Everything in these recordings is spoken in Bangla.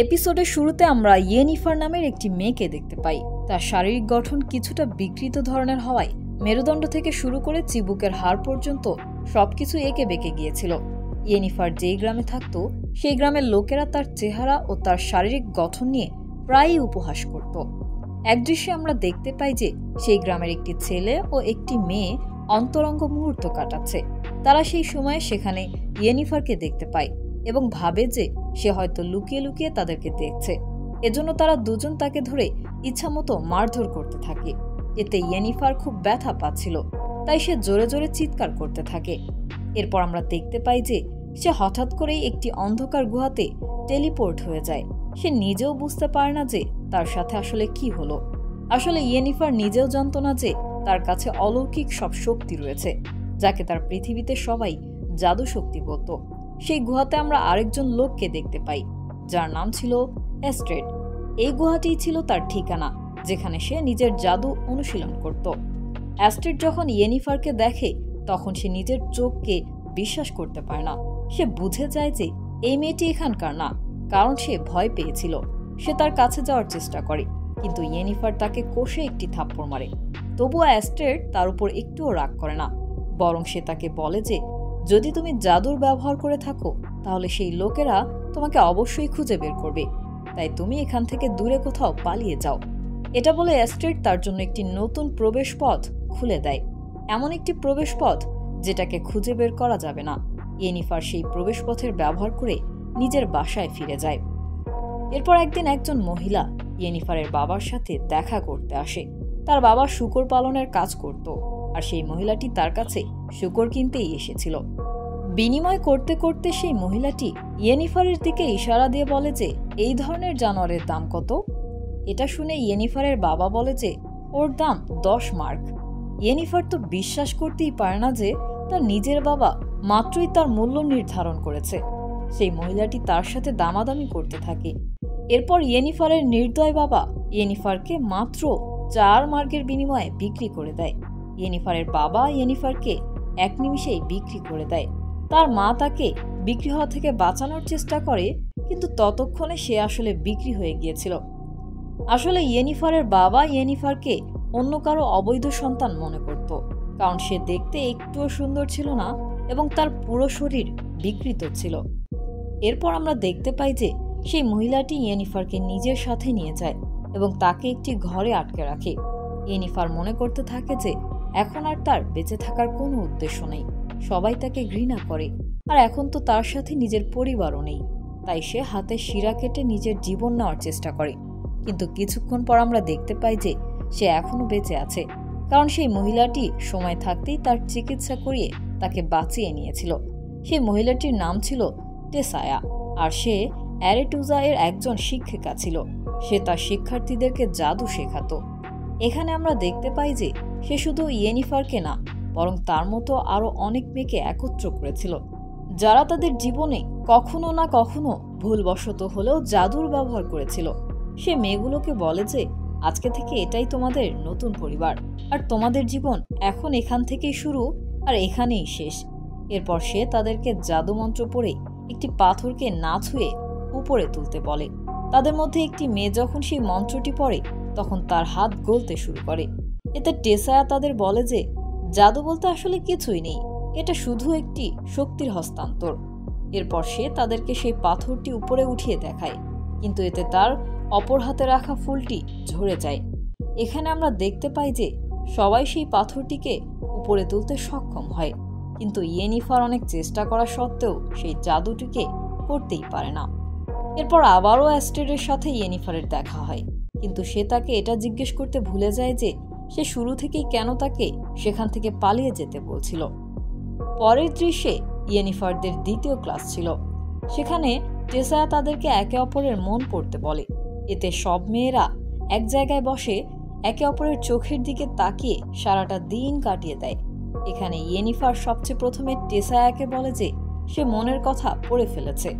এপিসোডের শুরুতে আমরা ইয়েনিফার নামের একটি মেয়েকে দেখতে পাই। তার শারীরিক গঠন কিছুটা বিকৃত ধরনের হওয়ায় মেরুদণ্ড থেকে শুরু করে চিবুকের হাড় পর্যন্ত সবকিছু এঁকে বেঁকে গিয়েছিল। ইয়েনিফার যেই গ্রামে থাকত সেই গ্রামের লোকেরা তার চেহারা ও তার শারীরিক গঠন নিয়ে প্রায়ই উপহাস করত। এক দৃশ্যে আমরা দেখতে পাই যে সেই গ্রামের একটি ছেলে ও একটি মেয়ে অন্তরঙ্গ মুহূর্ত কাটাচ্ছে। তারা সেই সময়ে সেখানে ইয়েনিফারকে দেখতে পায় এবং ভাবে যে সে হয়তো লুকিয়ে লুকিয়ে তাদেরকে দেখছে। এজন্য তারা দুজন তাকে ধরে ইচ্ছামতো মারধর করতে থাকে। এতে ইয়েনিফার খুব ব্যথা পাচ্ছিল, তাই সে জোরে জোরে চিৎকার করতে থাকে। এরপর আমরা দেখতে পাই যে সে হঠাৎ করেই একটি অন্ধকার গুহাতে টেলিপোর্ট হয়ে যায়। সে নিজেও বুঝতে পারে না যে তার সাথে আসলে কি হলো। আসলে ইয়েনিফার নিজেও জানত না যে তার কাছে অলৌকিক সব শক্তি রয়েছে, যাকে তার পৃথিবীতে সবাই জাদু শক্তি বলতো। সেই গুহাতে আমরা আরেকজন লোককে দেখতে পাই, যার নাম ছিল অ্যাস্ট্রেড। এই গুহাটিই ছিল তার ঠিকানা, যেখানে সে নিজের জাদু অনুশীলন করত। অ্যাস্ট্রেড যখন ইয়েনিফারকে দেখে তখন সে নিজের চোখকে বিশ্বাস করতে পারে না। সে বুঝে যায় যে এই মেয়েটি এখানকার না, কারণ সে ভয় পেয়েছিল। সে তার কাছে যাওয়ার চেষ্টা করে, কিন্তু ইয়েনিফার তাকে কষে একটি থাপ্পড় মারে। তবুও অ্যাস্ট্রেড তার উপর একটুও রাগ করে না, বরং সে তাকে বলে যে যদি তুমি জাদুর ব্যবহার করে থাকো তাহলে সেই লোকেরা তোমাকে অবশ্যই খুঁজে বের করবে, তাই তুমি এখান থেকে দূরে কোথাও পালিয়ে যাও। এটা বলে অ্যাস্ট্রেড তার জন্য একটি নতুন প্রবেশ পথ খুলে দেয়, এমন একটি প্রবেশ পথ যেটাকে খুঁজে বের করা যাবে না। ইয়েনিফার সেই প্রবেশ পথের ব্যবহার করে নিজের বাসায় ফিরে যায়। এরপর একদিন একজন মহিলা ইয়েনিফারের বাবার সাথে দেখা করতে আসে। তার বাবা শূকর পালনের কাজ করত, আর সেই মহিলাটি তার কাছে শূকর কিনতেই এসেছিল। বিনিময় করতে করতে সেই মহিলাটি ইয়েনিফারের দিকে ইশারা দিয়ে বলে যে এই ধরনের জানোয়ারের দাম কত। এটা শুনে ইয়েনিফারের বাবা বলে যে ওর দাম 10 মার্ক। ইয়েনিফার তো বিশ্বাস করতেই পারে না যে তার নিজের বাবা মাত্রই তার মূল্য নির্ধারণ করেছে। সেই মহিলাটি তার সাথে দামাদামি করতে থাকে। এরপর ইয়েনিফারের নির্দয় বাবা ইয়েনিফারকে মাত্র 4 মার্কের বিনিময়ে বিক্রি করে দেয়। ইয়েনিফারের বাবা ইয়েনিফারকে এক নিমিষেই বিক্রি করে দেয়। তার মা তাকে বিক্রি হওয়া থেকে বাঁচানোর চেষ্টা করে, কিন্তু ততক্ষণে সে আসলে বিক্রি হয়ে গিয়েছিল। আসলে ইয়েনিফারের বাবা ইয়েনিফারকে অন্য কারো অবৈধ সন্তান মনে করত, কারণ সে দেখতে একটুও সুন্দর ছিল না এবং তার পুরো শরীর বিকৃত ছিল। এরপর আমরা দেখতে পাই যে সেই মহিলাটি ইয়েনিফারকে নিজের সাথে নিয়ে যায় এবং তাকে একটি ঘরে আটকে রাখে। ইয়েনিফার মনে করতে থাকে যে এখন আর তার বেঁচে থাকার কোনো উদ্দেশ্য নেই। সবাই তাকে ঘৃণা করে, আর এখন তো তার সাথে নিজের পরিবারও নেই। তাই সে হাতে শিরা কেটে নিজের জীবন নেওয়ার চেষ্টা করে। কিন্তু কিছুক্ষণ পর আমরা দেখতে পাই যে সে এখনো বেঁচে আছে, কারণ সেই মহিলাটি সময় থাকতেই তার চিকিৎসা করিয়ে তাকে বাঁচিয়ে নিয়েছিল। সেই মহিলাটির নাম ছিল টেসায়া, আর সে অ্যারেটুজা এর একজন শিক্ষিকা ছিল। সে তার শিক্ষার্থীদেরকে জাদু শেখাতো। এখানে আমরা দেখতে পাই যে সে শুধু ইয়েনিফারকে না, বরং তার মতো আরো অনেক মেয়েকে একত্র করেছিল, যারা তাদের জীবনে কখনো না কখনো ভুলবশত হলেও জাদুর ব্যবহার করেছিল। সে মেয়েগুলোকে বলে যে আজকে থেকে এটাই তোমাদের নতুন পরিবার, আর তোমাদের জীবন এখন এখান থেকেই শুরু আর এখানেই শেষ। এরপর সে তাদেরকে জাদুমন্ত্র পড়ে একটি পাথরকে না ছুঁয়ে উপরে তুলতে বলে। তাদের মধ্যে একটি মেয়ে যখন সেই মন্ত্রটি পড়ে তখন তার হাত গলতে শুরু করে। এতে টেসায়া তাদের বলে যে জাদু বলতে আসলে কিছুই নেই, এটা শুধু একটি শক্তির হস্তান্তর। এরপর সে তাদেরকে সেই পাথরটি উপরে উঠিয়ে দেখায়, কিন্তু এতে তার অপর হাতে রাখা ফুলটি ঝরে যায়। এখানে আমরা দেখতে পাই যে সবাই সেই পাথরটিকে উপরে তুলতে সক্ষম হয়, কিন্তু ইয়েনিফার অনেক চেষ্টা করা সত্ত্বেও সেই জাদুটিকে করতেই পারে না। এরপর আবারও অ্যাস্ট্রেডের সাথে ইয়েনিফারের দেখা হয়, কিন্তু সে তাকে এটা জিজ্ঞেস করতে ভুলে যায় যে সে শুরু থেকেই কেন তাকে সেখান থেকে পালিয়ে যেতে বলছিল। পরের দৃশ্যে ইয়েনিফারদের দ্বিতীয় ক্লাস ছিল। সেখানে টেসায়া তাদেরকে একে অপরের মন পড়তে বলে। এতে সব মেয়েরা এক জায়গায় বসে একে অপরের চোখের দিকে তাকিয়ে সারাটা দিন কাটিয়ে দেয়। এখানে ইয়েনিফার সবচেয়ে প্রথমে টেসায়াকে বলে যে সে মনের কথা পড়ে ফেলেছে।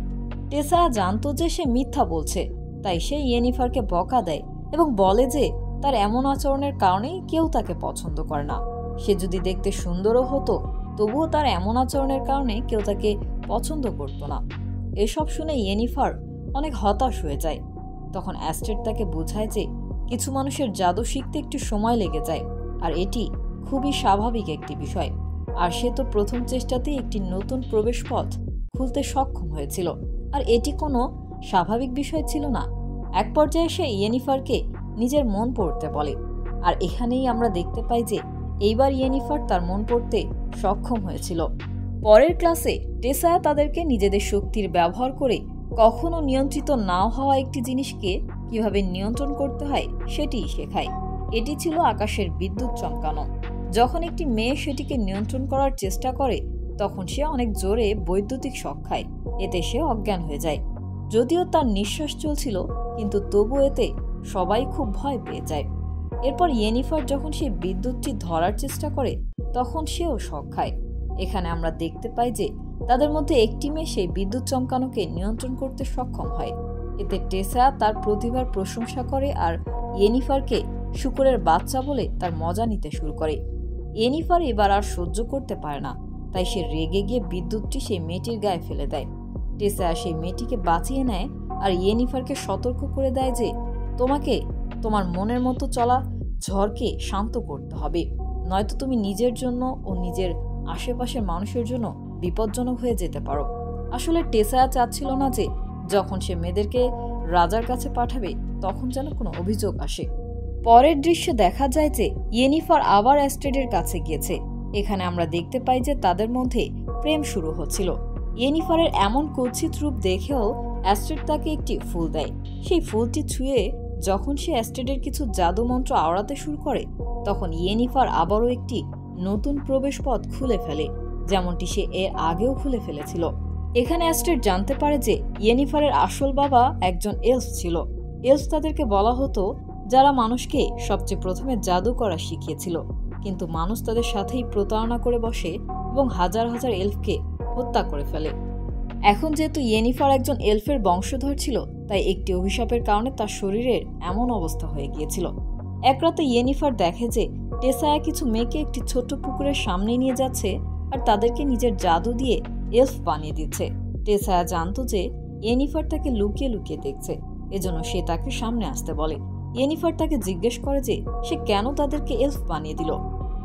টেসায়া জানতো যে সে মিথ্যা বলছে, তাই সে ইয়েনিফারকে বকা দেয় এবং বলে যে তার এমন আচরণের কারণেই কেউ তাকে পছন্দ করে না। সে যদি দেখতে সুন্দরও হতো তবুও তার এমন আচরণের কারণে কেউ তাকে পছন্দ করত না। এসব শুনে ইয়েনিফার অনেক হতাশ হয়ে যায়। তখন অ্যাস্ট্রেড তাকে বোঝায় যে কিছু মানুষের জাদু শিখতে একটু সময় লেগে যায়, আর এটি খুবই স্বাভাবিক একটি বিষয়। আর সে তো প্রথম চেষ্টাতেই একটি নতুন প্রবেশ পথ খুলতে সক্ষম হয়েছিল, আর এটি কোনো স্বাভাবিক বিষয় ছিল না। এক পর্যায়ে সে ইয়েনিফারকে নিজের মন পড়তে বলে, আর এখানেই আমরা দেখতে পাই যে এইবার ইয়েনিফার তার মন পড়তে সক্ষম হয়েছিল। পরের ক্লাসে টেসায়া তাদেরকে নিজেদের শক্তির ব্যবহার করে কখনো নিয়ন্ত্রিত না হওয়া একটি জিনিসকে কিভাবে নিয়ন্ত্রণ করতে হয় সেটিই শেখায়। এটি ছিল আকাশের বিদ্যুৎ চমকানো। যখন একটি মেয়ে সেটিকে নিয়ন্ত্রণ করার চেষ্টা করে তখন সে অনেক জোরে বৈদ্যুতিক শক খায়, এতে সে অজ্ঞান হয়ে যায়। যদিও তার নিঃশ্বাস চলছিল, কিন্তু তবু এতে সবাই খুব ভয় পেয়ে যায়। এরপর ইয়েনিফার যখন সে বিদ্যুৎটি ধরার চেষ্টা করে তখন সেও শক খায়। এখানে আমরা দেখতে পাই যে তাদের মধ্যে একটি মেয়ে সেই বিদ্যুৎ চমকানোকে নিয়ন্ত্রণ করতে সক্ষম হয়। এতে টেসা তার প্রতিভার প্রশংসা করে আর ইয়েনিফারকে শূকরের বাচ্চা বলে তার মজা নিতে শুরু করে। ইয়েনিফার এবার আর সহ্য করতে পারে না, তাই সে রেগে গিয়ে বিদ্যুৎটি সেই মেয়েটির গায়ে ফেলে দেয়। টেসা সেই মেয়েটিকে বাঁচিয়ে নেয় আর ইয়েনিফারকে সতর্ক করে দেয় যে তোমাকে তোমার মনের মতো চলা ঝড়কে শান্ত করতে হবে, নয়তো তুমি নিজের জন্য ও নিজের আশেপাশের মানুষের জন্য বিপজ্জনক হয়ে যেতে পারো। আসলে টেসা চাচ্ছিল না যে যখন সে মেয়েদেরকে রাজার কাছে পাঠাবে তখন যেন কোনো অভিযোগ আসে। পরের দৃশ্যে দেখা যায় যে ইয়েনিফার আবার অ্যাস্ট্রেডের কাছে গিয়েছে। এখানে আমরা দেখতে পাই যে তাদের মধ্যে প্রেম শুরু হচ্ছিল। ইয়েনিফারের এমন কুৎসিত রূপ দেখেও অ্যাস্ট্রেড তাকে একটি ফুল দেয়। সেই ফুলটি ছুঁয়ে যখন সে অ্যাস্ট্রেডের কিছু জাদু মন্ত্র আওড়াতে শুরু করে তখন ইয়েনিফার আবারও একটি নতুন প্রবেশ পথ খুলে ফেলে, যেমনটি সে এর আগেও খুলে ফেলেছিল। এখানে অ্যাস্ট্রেড জানতে পারে যে ইয়েনিফারের আসল বাবা একজন এলফ ছিল। এলফ তাদেরকে বলা হতো যারা মানুষকে সবচেয়ে প্রথমে জাদু করা শিখিয়েছিল, কিন্তু মানুষ তাদের সাথেই প্রতারণা করে বসে এবং হাজার হাজার এলফকে হত্যা করে ফেলে। এখন যেহেতু ইয়েনিফার একজন এলফের বংশধর ছিল, তাই একটি অভিশাপের কারণে তার শরীরের এমন অবস্থা হয়ে গিয়েছিল। এক রাতে ইয়েনিফার দেখে যে টেসায়া কিছু মেয়েকে একটি ছোট্ট পুকুরের সামনে নিয়ে যাচ্ছে আর তাদেরকে নিজের জাদু দিয়ে এলফ বানিয়ে দিচ্ছে। টেসায়া জানতো যে ইয়েনিফার তাকে লুকিয়ে লুকিয়ে দেখছে, এজন্য সে তাকে সামনে আসতে বলে। ইয়েনিফার তাকে জিজ্ঞেস করে যে সে কেন তাদেরকে এলফ বানিয়ে দিল।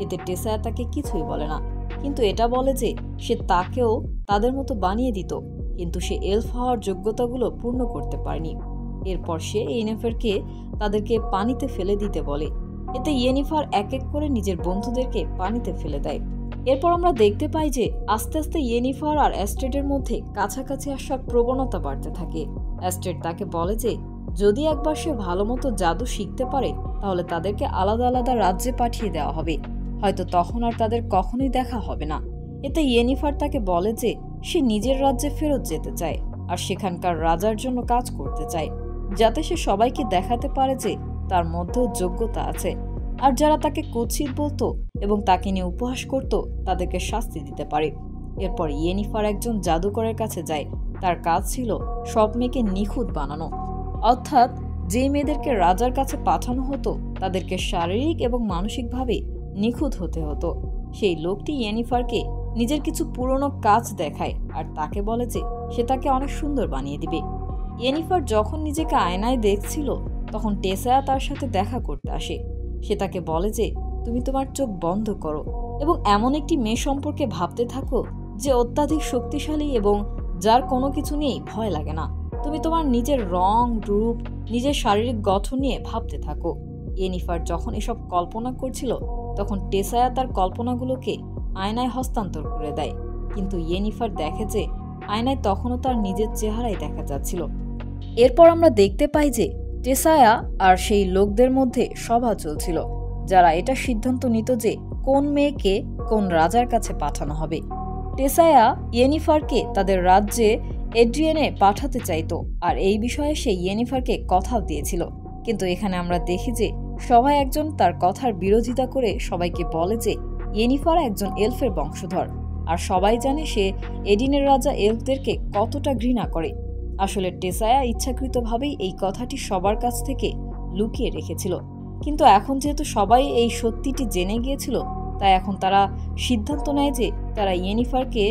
এতে টেসায়া তাকে কিছুই বলে না, কিন্তু এটা বলে যে সে তাকেও তাদের মতো বানিয়ে দিত, কিন্তু সে এলফ হওয়ার যোগ্যতাগুলো পূর্ণ করতে পারেনি। এরপর সে ইয়েনিফারকে তাদেরকে পানিতে ফেলে দিতে বলে। এতে ইয়েনিফার এক এক করে নিজের বন্ধুদেরকে পানিতে ফেলে দেয়। এরপর আমরা দেখতে পাই যে আস্তে আস্তে ইয়েনিফার আর অ্যাস্ট্রেডের মধ্যে কাছাকাছি আসার প্রবণতা বাড়তে থাকে। অ্যাস্ট্রেড তাকে বলে যে যদি একবার সে ভালো মতো জাদু শিখতে পারে তাহলে তাদেরকে আলাদা আলাদা রাজ্যে পাঠিয়ে দেওয়া হবে, হয়তো তখন আর তাদের কখনোই দেখা হবে না। এতে ইয়েনিফার তাকে বলে যে সে নিজের রাজ্যে ফেরত যেতে চায় আর সেখানকার রাজার জন্য কাজ করতে চায়, যাতে সে সবাইকে দেখাতে পারে যে তার মধ্যেও যোগ্যতা আছে, আর যারা তাকে কুৎসিত বলতো এবং তাকে নিয়ে উপহাস করত তাদেরকে শাস্তি দিতে পারে। এরপর ইয়েনিফার একজন জাদুকরের কাছে যায়। তার কাজ ছিল সব মেয়েকে নিখুঁত বানানো, অর্থাৎ যে মেয়েদেরকে রাজার কাছে পাঠানো হতো তাদেরকে শারীরিক এবং মানসিকভাবে নিখুঁত হতে হতো। সেই লোকটি ইয়েনিফারকে নিজের কিছু পুরনো কাজ দেখায় আর তাকে বলে যে সে তাকে অনেক সুন্দর বানিয়ে দিবে। ইয়েনিফার যখন নিজেকে আয়নায় দেখছিল তখন টেসায়া তার সাথে দেখা করতে আসে। সে তাকে বলে যে তুমি তোমার চোখ বন্ধ করো এবং এমন একটি মেয়ে সম্পর্কে ভাবতে থাকো যে অত্যাধিক শক্তিশালী এবং যার কোনো কিছু নিয়েই ভয় লাগে না। তুমি তোমার নিজের রং, রূপ, নিজের শারীরিক গঠন নিয়ে ভাবতে থাকো। ইয়েনিফার যখন এসব কল্পনা করছিল তখন টেসায়া তার কল্পনাগুলোকে আয়নায় হস্তান্তর করে দেয়, কিন্তু ইয়েনিফার দেখে যে আয়নায় তখনও তার নিজের চেহারাই দেখা যাচ্ছিল। এরপর আমরা দেখতে পাই যে টেসায়া আর সেই লোকদের মধ্যে সভা চলছিল, যারা এটা সিদ্ধান্ত নিত যে কোন মেয়েকে কোন রাজার কাছে পাঠানো হবে। টেসায়া ইয়েনিফারকে তাদের রাজ্যে এড্রিয়েনে পাঠাতে চাইতো, আর এই বিষয়ে সে ইয়েনিফারকে কথাও দিয়েছিল। কিন্তু এখানে আমরা দেখি যে সবাই একজন তার কথার বিরোধিতা করে সবাইকে বলে যে ইয়েনিফার একজন এলফের বংশধর, আর সবাই জানে সে এডিনের রাজা এলফদেরকে কতটা ঘৃণা করে। আসলে টেসায়া ইচ্ছাকৃতভাবেই এই কথাটি সবার কাছ থেকে লুকিয়ে রেখেছিল, কিন্তু এখন যেহেতু সবাই এই সত্যিটি জেনে গিয়েছিল তাই এখন তারা সিদ্ধান্ত নেয় যে তারা ইয়েনিফারকে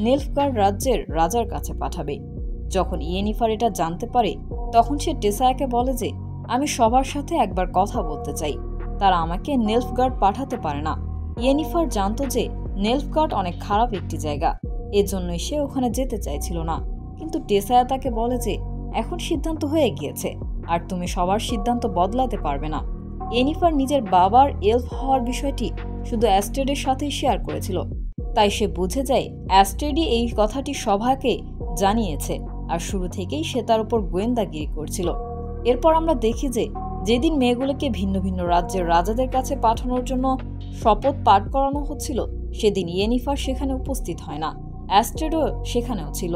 নেলফগার্ড রাজ্যের রাজার কাছে পাঠাবে। যখন ইয়েনিফার এটা জানতে পারে তখন সে টেসায়াকে বলে যে আমি সবার সাথে একবার কথা বলতে চাই। তারা আমাকে নেলফগার্ড পাঠাতে পারে না। ইয়েনিফার জানতো যে নেলফগার্ড অনেক খারাপ একটি জায়গা, এজন্যই সে ওখানে যেতে চাইছিল না। কিন্তু টেসায়া তাকে বলে যে এখন সিদ্ধান্ত হয়ে গিয়েছে আর তুমি সবার সিদ্ধান্ত বদলাতে পারবে না। ইয়েনিফার নিজের বাবার এলফ হওয়ার বিষয়টি শুধু অ্যাস্টেডের সাথেই শেয়ার করেছিল, তাই সে বুঝে যায় অ্যাস্টেডই এই কথাটি সবাইকে জানিয়েছে আর শুরু থেকেই সে তার উপর গোয়েন্দাগিরি করছিল। এরপর আমরা দেখি যে যেদিন মেয়েগুলোকে ভিন্ন ভিন্ন রাজ্যের রাজাদের কাছে পাঠানোর জন্য শপথ পাঠ করানো হচ্ছিল সেদিন ইয়েনিফার সেখানে উপস্থিত হয় না। অ্যাস্টেডও সেখানেও ছিল।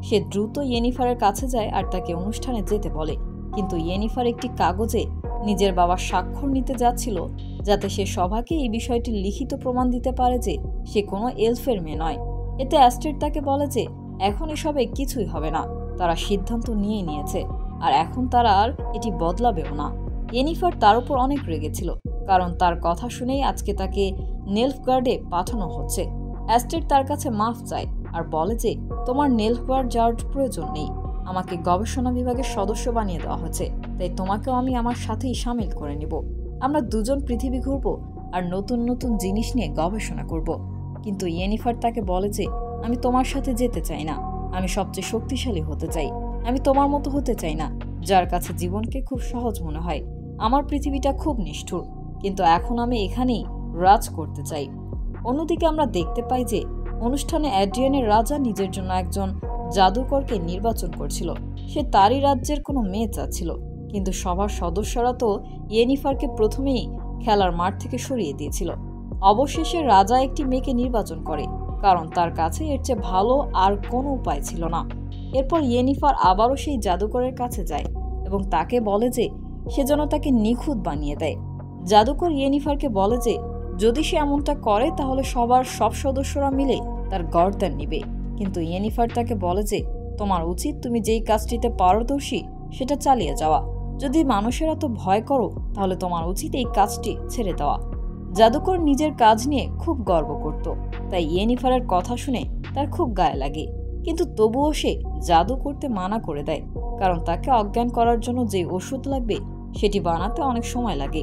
সে দ্রুত ইয়েনিফারের কাছে যায় আর তাকে অনুষ্ঠানে যেতে বলে, কিন্তু ইয়েনিফার একটি কাগজে নিজের বাবার স্বাক্ষর নিতে যাচ্ছিল যাতে সে সবাইকে এই বিষয়টি লিখিত প্রমাণ দিতে পারে যে সে কোনো এলফের মেয়ে নয়। এতে অ্যাস্টেড তাকে বলে যে এখন এসবে কিছুই হবে না, তারা সিদ্ধান্ত নিয়ে নিয়েছে আর এখন তারা আর এটি বদলাবেও না। ইয়েনিফার তার উপর অনেক রেগেছিল, কারণ তার কথা শুনেই আজকে তাকে নেলফগার্ডে পাঠানো হচ্ছে। অ্যাস্টেড তার কাছে মাফ চায় আর বলে যে তোমার নেলফগার্ড যাওয়ার প্রয়োজন নেই, আমাকে গবেষণা বিভাগের সদস্য বানিয়ে দেওয়া হয়েছে, তাই তোমাকেও আমি আমার সাথেই সামিল করে নিব। আমরা দুজন পৃথিবী ঘুরবো আর নতুন নতুন জিনিস নিয়ে গবেষণা করব। কিন্তু ইয়েনিফার তাকে বলে যে আমি তোমার সাথে যেতে চাই না, আমি সবচেয়ে শক্তিশালী হতে চাই, আমি তোমার মতো হতে চাই না যার কাছে জীবনকে খুব সহজ মনে হয়। আমার পৃথিবীটা খুব নিষ্ঠুর, কিন্তু এখন আমি এখানেই রাজ করতে চাই। অন্যদিকে আমরা দেখতে পাই যে অনুষ্ঠানে অ্যাড্রিয়ানের রাজা নিজের জন্য একজন জাদুকরকে নির্বাচন করছিল। সে তারই রাজ্যের কোনো মেয়ে চাচ্ছিল, কিন্তু সবার সদস্যরা তো ইয়েনিফারকে প্রথমেই খেলার মাঠ থেকে সরিয়ে দিয়েছিল। অবশেষে রাজা একটি মেয়েকে নির্বাচন করে, কারণ তার কাছে এর চেয়ে ভালো আর কোনো উপায় ছিল না। এরপর ইয়েনিফার আবারও সেই জাদুকরের কাছে যায় এবং তাকে বলে যে সে যেন তাকে নিখুঁত বানিয়ে দেয়। জাদুকর ইয়েনিফারকে বলে যে যদি সে এমনটা করে তাহলে সব সদস্যরা মিলে তার গর্দান নিবে। কিন্তু ইয়েনিফার তাকে বলে যে তোমার উচিত তুমি যেই কাজটিতে পারদর্শী সেটা চালিয়ে যাওয়া। যদি মানুষের এত ভয় করো তাহলে তোমার উচিত এই কাজটি ছেড়ে দেওয়া। জাদুকর নিজের কাজ নিয়ে খুব গর্ব করত, তাই ইয়েনিফারের কথা শুনে তার খুব গায়ে লাগে, কিন্তু তবুও সে জাদু করতে মানা করে দেয়, কারণ তাকে অজ্ঞান করার জন্য যে ওষুধ লাগবে সেটি বানাতে অনেক সময় লাগে,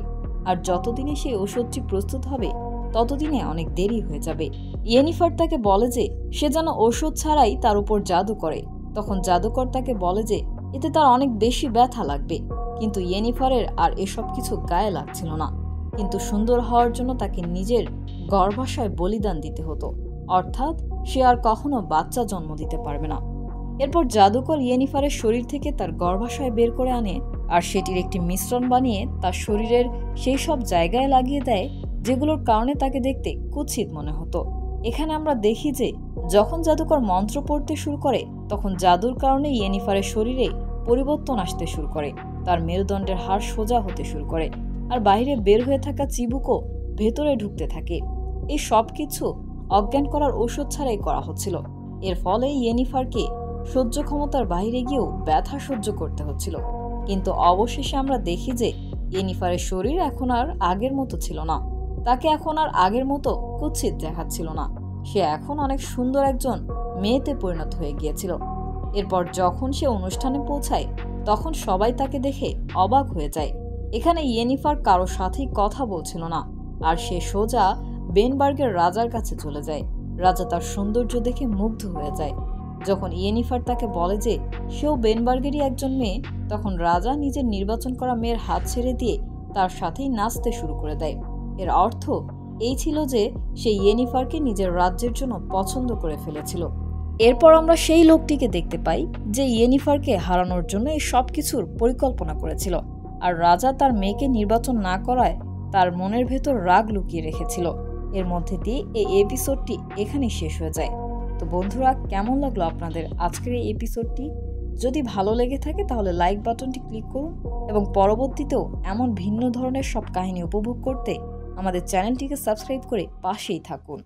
আর যতদিনে সেই ওষুধটি প্রস্তুত হবে ততদিনে অনেক দেরি হয়ে যাবে। ইয়েনিফার তাকে বলে যে সে যেন ওষুধ ছাড়াই তার উপর জাদু করে। তখন জাদুকর তাকে বলে যে এতে তার অনেক বেশি ব্যথা লাগবে, কিন্তু ইয়েনিফারের আর এসব কিছু গায়ে লাগছিল না। কিন্তু সুন্দর হওয়ার জন্য তাকে নিজের গর্ভাশয় বলিদান দিতে হতো, অর্থাৎ সে আর কখনো বাচ্চা জন্ম দিতে পারবে না। এরপর জাদুকর ইয়েনিফারের শরীর থেকে তার গর্ভাশয় বের করে আনে আর সেটির একটি মিশ্রণ বানিয়ে তার শরীরের সেই সব জায়গায় লাগিয়ে দেয় যেগুলোর কারণে তাকে দেখতে কুৎসিত মনে হতো। এখানে আমরা দেখি যে যখন জাদুকর মন্ত্র পড়তে শুরু করে তখন জাদুর কারণে ইয়েনিফারের শরীরে পরিবর্তন আসতে শুরু করে, তার মেরুদণ্ডের হাড় সোজা হতে শুরু করে আর বাইরে বের হয়ে থাকা চিবুকও ভেতরে ঢুকতে থাকে। এই সব কিছু অজ্ঞান করার ঔষধ ছাড়াই করা হচ্ছিল। এর ফলে ইয়েনিফারকে সহ্য ক্ষমতার বাইরে গিয়েও ব্যথা সহ্য করতে হচ্ছিল। কিন্তু অবশেষে আমরা দেখি যে ইয়েনিফারের শরীর এখন আর আগের মতো ছিল না, তাকে এখন আর আগের মতো কুৎসিত দেখাচ্ছিল না, সে এখন অনেক সুন্দর একজন মেয়েতে পরিণত হয়ে গিয়েছিল। এরপর যখন সে অনুষ্ঠানে পৌঁছায় তখন সবাই তাকে দেখে অবাক হয়ে যায়। এখানে ইয়েনিফার কারো সাথেই কথা বলছিল না আর সে সোজা বেনবার্গের রাজার কাছে চলে যায়। রাজা তার সৌন্দর্য দেখে মুগ্ধ হয়ে যায়। যখন ইয়েনিফার তাকে বলে যে সেও বেনবার্গেরই একজন মেয়ে, তখন রাজা নিজের নির্বাচন করা মেয়ের হাত ছেড়ে দিয়ে তার সাথেই নাচতে শুরু করে দেয়। এর অর্থ এই ছিল যে সে ইয়েনিফারকে নিজের রাজ্যের জন্য পছন্দ করে ফেলেছিল। এরপর আমরা সেই লোকটিকে দেখতে পাই যে ইয়েনিফারকে হারানোর জন্য এই সব কিছুর পরিকল্পনা করেছিল, আর রাজা তার মেয়েকে নির্বাচন না করায় তার মনের ভেতর রাগ লুকিয়ে রেখেছিল। এর মধ্যে দিয়ে এই এপিসোডটি এখানেই শেষ হয়ে যায়। তো বন্ধুরা, কেমন লাগলো আপনাদের আজকের এই এপিসোডটি? যদি ভালো লেগে থাকে তাহলে লাইক বাটনটি ক্লিক করুন এবং পরবর্তীতেও এমন ভিন্ন ধরনের সব কাহিনী উপভোগ করতে আমাদের চ্যানেলটিকে সাবস্ক্রাইব করে পাশেই থাকুন।